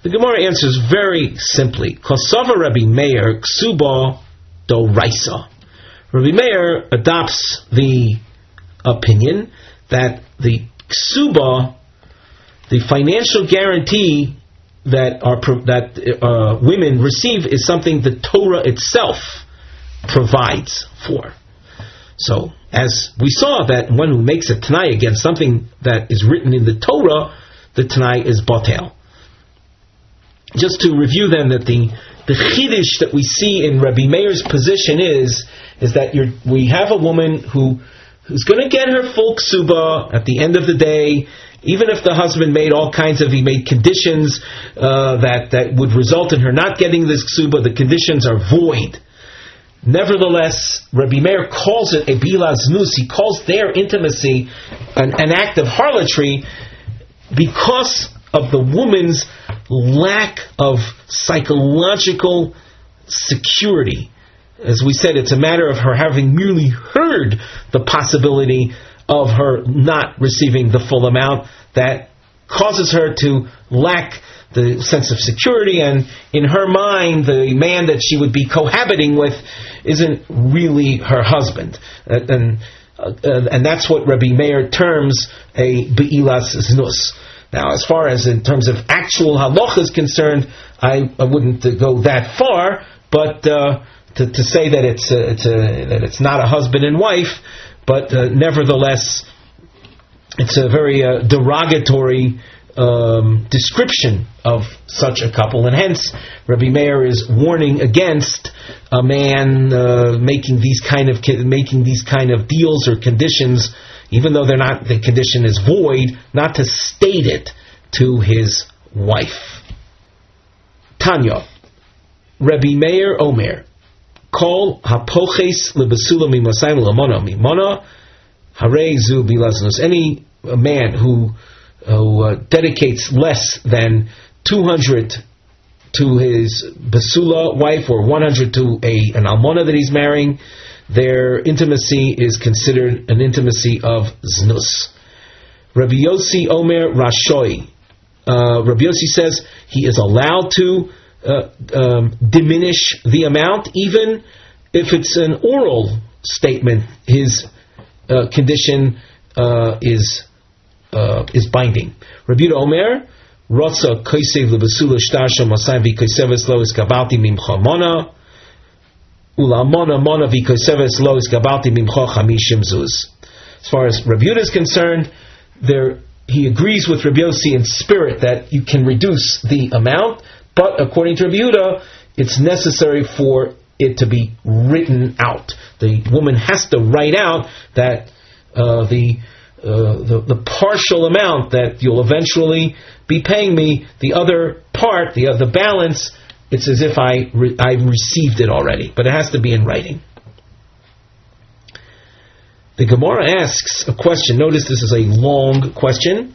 A: The Gemara answers very simply, Kosova Rabbi Meir Kesubos Doraisa. Rabbi Meir adopts the opinion that the Kesubos, the financial guarantee that women receive, is something the Torah itself provides for. So, as we saw, that one who makes a Tanai against something that is written in the Torah, the Tanai is batel. Just to review then, that the chiddush that we see in Rabbi Meir's position is that we have a woman who's going to get her full Kesubos at the end of the day. Even if the husband made conditions that would result in her not getting this Kesubos, the conditions are void. Nevertheless, Rabbi Meir calls it a bila znus. He calls their intimacy an act of harlotry because of the woman's lack of psychological security. As we said, it's a matter of her having merely heard the possibility of her not receiving the full amount that causes her to lack the sense of security, and in her mind, the man that she would be cohabiting with isn't really her husband. And that's what Rabbi Meir terms a be'ilas znus. Now, as far as in terms of actual halacha is concerned, I wouldn't go that far, but to say that it's not a husband and wife, but nevertheless, it's a very derogatory description of such a couple, and hence Rabbi Meir is warning against a man making these kind of deals or conditions, even though the condition is void, not to state it to his wife. Tanya, Rabbi Meir Omer, Kol hapoches lebesula mimasayim lamona mimona harei zu bilaznus. Any man who dedicates less than 200 to his basula wife, or 100 to an almona that he's marrying, their intimacy is considered an intimacy of znus. Rabbi Yossi Omer Rashoi. Rabbi Yossi says he is allowed to diminish the amount, even if it's an oral statement. His condition is binding. Rabbi Yehuda Omer, Rotza Kaisev Lebasula Shtarsha Masayim V'Kaiseves Lo Iskabalti Mimcha Mona Ula Mona Mona V'Kaiseves Lo Iskabalti Mimcha Chamishim Zuz. As far as Rabbi Yehuda is concerned, he agrees with Rabbi Yossi in spirit that you can reduce the amount, but according to Rabbi Yehuda, it's necessary for it to be written out. The woman has to write out that the partial amount that you'll eventually be paying me, the other part, the balance, it's as if I received it already, but it has to be in writing. The Gemara asks a question. Notice this is a long question.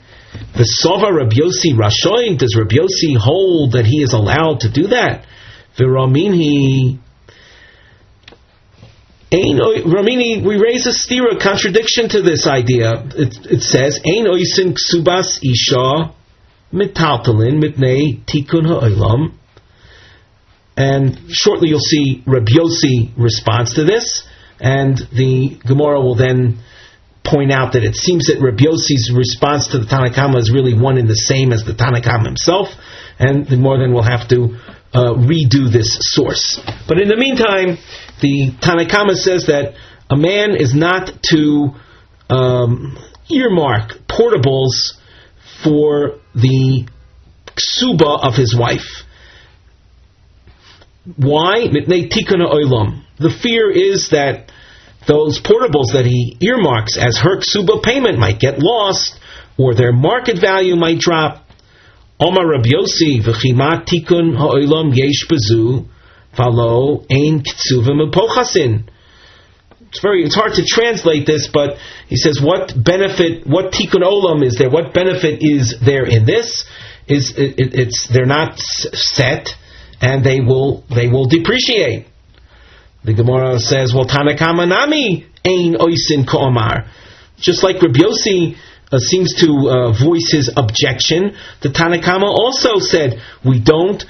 A: The Sova Rabbi Yossi Rashoin, does Rabbi Yossi hold that he is allowed to do that? V'Ramini, we raise a stira, contradiction to this idea. It says, Ein oisin ksubas isha mitaltalin mitnei tikun ha'olam. And shortly you'll see Rabbi Yossi responds to this, and the Gemara will then point out that it seems that Rabbi Yossi's response to the Tanakhama is really one and the same as the Tanakhama himself, and the more then we'll have to redo this source. But in the meantime, the Tanakhama says that a man is not to earmark portables for the ksuba of his wife. Why? Mitnei tikuna olam. The fear is that those portables that he earmarks as her ksuba payment might get lost, or their market value might drop. Omar Rabbi Yossi v'chima tikun ha'olam yesh bezu v'alo ein ksuvim upochasin. It's hard to translate this, but he says, what benefit, what tikkun olam is there? What benefit is there in this? They're not set, and they will depreciate. The Gemara says, well, Tanakama nami ein oisin ka'omar. Just like Rabbi Yossi seems to voice his objection, the Tanakama also said, we don't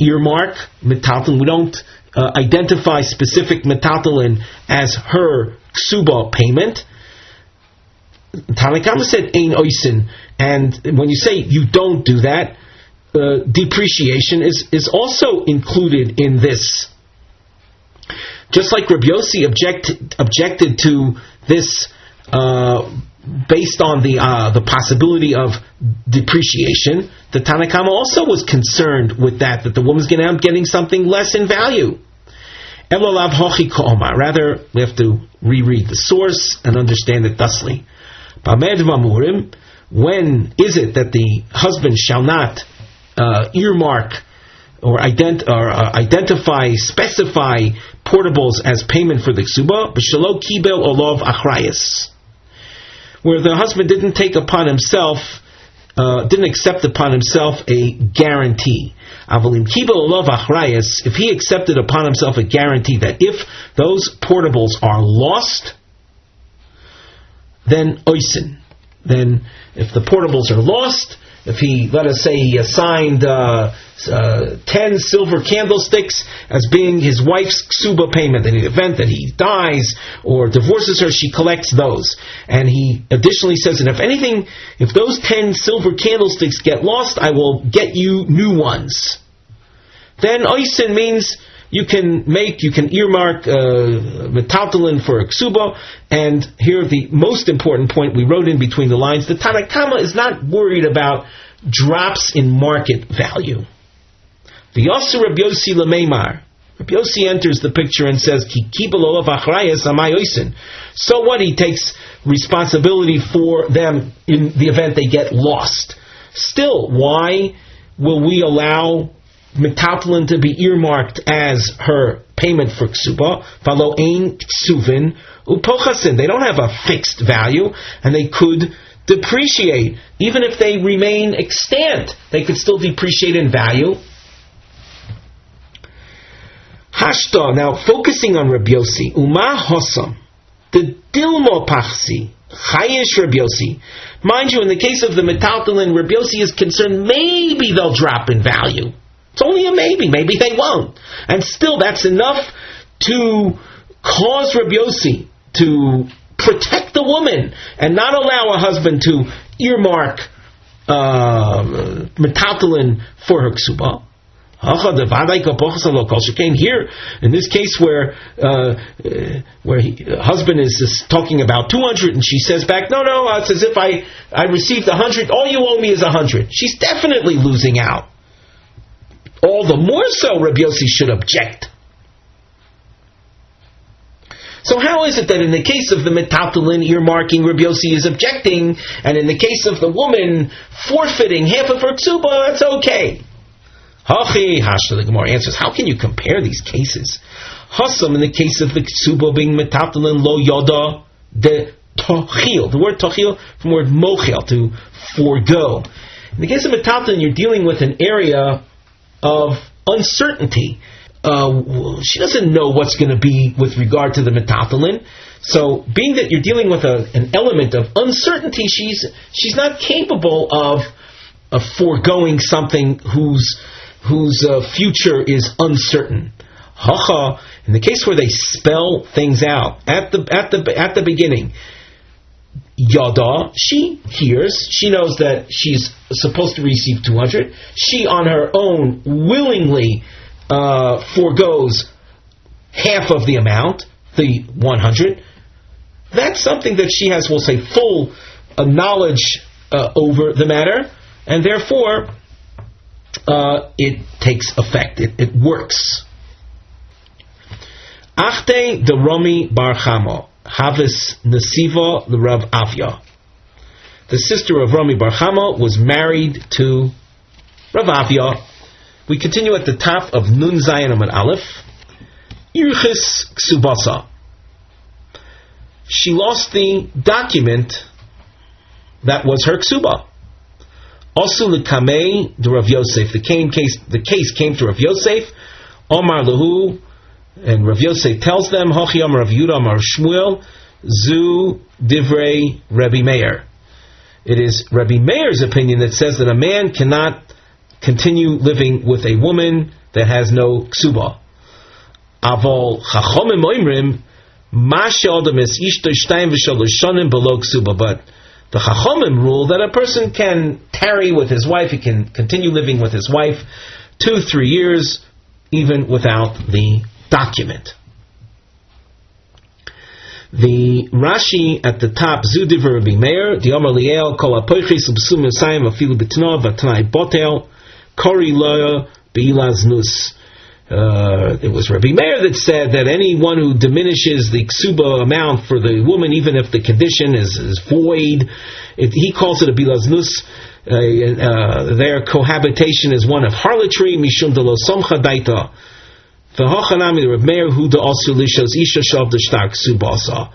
A: earmark metaltalin, we don't identify specific metaltalin as her ksuba payment. Tanakama said ein oisin, and when you say you don't do that, depreciation is also included in this. Just like Rabbi Yossi objected to this based on the possibility of depreciation, the Tanakhama also was concerned with that the woman's going to end up getting something less in value. Rather, we have to reread the source and understand it thusly. When is it that the husband shall not earmark or identify, specify portables as payment for the ksuba? B'shelo kibel olov achrayas, where the husband didn't take upon himself, didn't accept upon himself a guarantee. Avalim kibel olov achrayas, if he accepted upon himself a guarantee that if those portables are lost, then oisin. Then if the portables are lost, if he, let us say, he assigned 10 silver candlesticks as being his wife's ksuba payment, in the event that he dies or divorces her, she collects those. And he additionally says, and if those 10 silver candlesticks get lost, I will get you new ones. Then oisin means you can earmark metaltalin for a ksuba. And here the most important point we wrote in between the lines, the Tanakhama is not worried about drops in market value. The Yossi Rabbi Yossi Lameimar, Rabbi Yossi enters the picture and says, Ki kibel olav achrayas amay oisin. So what? He takes responsibility for them in the event they get lost. Still, why will we allow metaltalin to be earmarked as her payment for ksuba? V'lo ein ksuvin upochasin. They don't have a fixed value, and they could depreciate. Even if they remain extant, they could still depreciate in value. Pashta, now focusing on Rabbi Yossi, Uma Hossam, the Dilmo Pachsi, Chayish Rabbi Yossi. Mind you, in the case of the metaltalin, Rabbi Yossi is concerned maybe they'll drop in value. It's only a maybe they won't. And still, that's enough to cause Rabbi Yossi to protect the woman and not allow a husband to earmark metaltalin for her ksuba. Here, in this case where husband is talking about 200 and she says back, no, it's as if I received 100, all you owe me is 100. She's definitely losing out. All the more so Rabbi Yossi should object. So how is it that in the case of the metaltalin earmarking, Rabbi Yossi is objecting, and in the case of the woman forfeiting half of her ksuba, that's okay? Hachi, Hashta, the Gemara answers, how can you compare these cases? Hassam, in the case of the ksuba being metaltalin lo yoda de tochil. The word tochil from the word mochel, to forego. In the case of metaltalin, you're dealing with an area of uncertainty. She doesn't know what's going to be with regard to the metaltalin. So, being that you're dealing with an element of uncertainty, she's not capable of foregoing something whose future is uncertain. Hacha, in the case where they spell things out at the beginning, Yada, she hears, she knows that she's supposed to receive 200. She on her own willingly foregoes half of the amount, the 100. That's something that she has, we'll say, full knowledge over the matter, and therefore it takes effect. It works. Achte de Romi Bar Chamo, Havis Nesiva l'Rav Avya. The sister of Romi Bar Chamo was married to Rav Avya. We continue at the top of Nun Zayin Amud Aleph. Irchis Kesubos. She lost the document that was her ksuba. Also l'kamei de Rav Yosef. The case came to Rav Yosef. Omar Lahu, and Rav Yosef tells them, Hochi Amar Rav Yehuda Amar Shmuel, Zu Divrei Rabbi Meir. It is Rabbi Meir's opinion that says that a man cannot continue living with a woman that has no ksuba. Avol chachomim oimrim ma she'adam es ishto shtayim v'shalosh shanim below ksuba. But the chachomim rule that a person can tarry with his wife, he can continue living with his wife 2-3 years, even without the document. The Rashi at the top, Zu Divrei Rabbi Meir, the Amar Liel kol apoichis ubsum yisayim afilu b'tnov v'tanai botel kori loya be'ilaz nus. It was Rabbi Meir that said that anyone who diminishes the ksuba amount for the woman, even if the condition is void, he calls it a bilaznus. Their cohabitation is one of harlotry, mishum de lo somcha daita. V'hochanami Rabbi Meir hu de asu lishos isha shav de shtar ksubasa.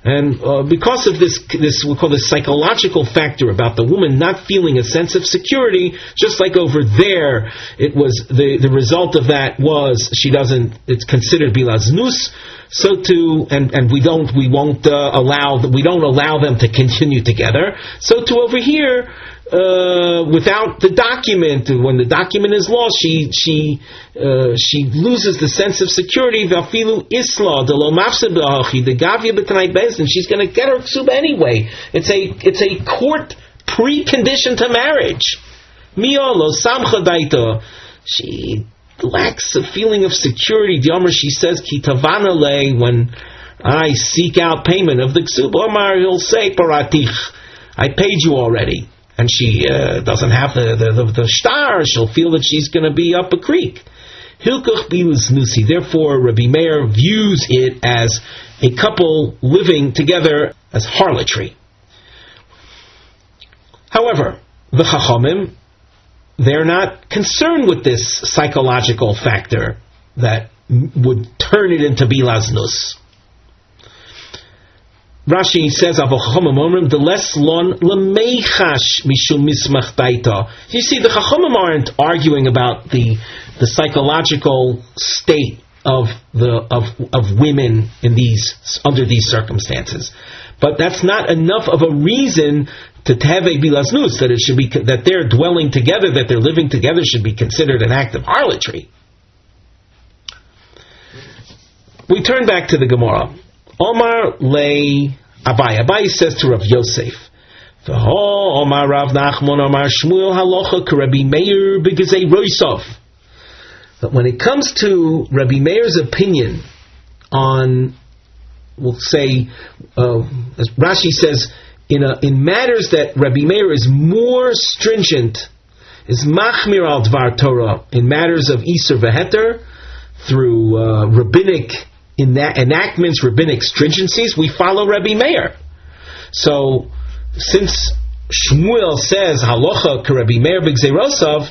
A: And because of this, we call this psychological factor about the woman not feeling a sense of security, just like over there, it was the result of that was it's considered bilaznus. So too, and we don't allow them to continue together. So too over here, without the document, when the document is lost, she loses the sense of security. Vafilu isla de lo mafsed b'achi the gavia b'tanai bezdin. She's going to get her ksuba anyway. It's a court precondition to marriage. Miolo samcha daita. She lacks a feeling of security. Diomar, she says, ki tavana le, when I seek out payment of the ksuba. Omar, he'll say paratich, I paid you already. And she doesn't have the shtar, she'll feel that she's going to be up a creek. Hilkuch bilus nusi. Therefore, Rabbi Meir views it as a couple living together as harlotry. However, the Chachamim, they're not concerned with this psychological factor that would turn it into bilaznus. Rashi says, the less lon lemeichash mishum mismach daita. You see, the Chachamim aren't arguing about the psychological state of women under these circumstances. But that's not enough of a reason to have a bilas nus, that it should be that they're dwelling together, that they're living together, should be considered an act of harlotry. We turn back to the Gemara. Omar le Abai. Abai says to Rav Yosef, Omar Rav Nachman Omar Shmuel halacha k'Rabbi Meir b'gezei roisov. But when it comes to Rabbi Meir's opinion on, we'll say, as Rashi says, in matters that Rabbi Meir is more stringent, is machmir al dvar Torah, in matters of Isur v'heter, through rabbinic enactments, rabbinic stringencies, we follow Rabbi Meir. So, since Shmuel says halacha k'Rabbi Meir b'gezei roisov,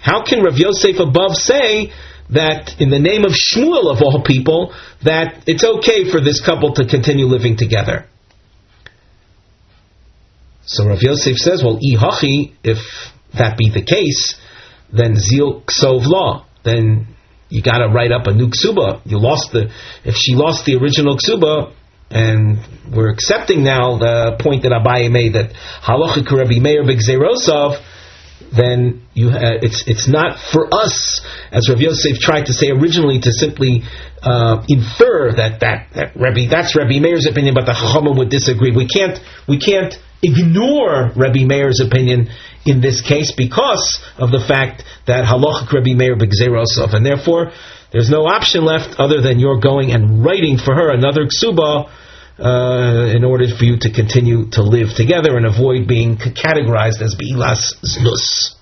A: how can Rav Yosef above say that in the name of Shmuel of all people, that it's okay for this couple to continue living together? So Rav Yosef says, well, ihachi, if that be the case, then zil ksov law, then you got to write up a new ksuba. If she lost the original ksuba, and we're accepting now the point that Abaye made, that halacha k'Rabbi Meir b'gezei roisov, then it's not for us, as Rav Yosef tried to say originally, to simply infer that that's Rabbi Meir's opinion, but the Chachamim would disagree. We can't ignore Rabbi Meir's opinion in this case because of the fact that halacha Rabbi Meir b'gezei roisov, and therefore there's no option left other than you're going and writing for her another ksuba in order for you to continue to live together and avoid being categorized as bilas znus.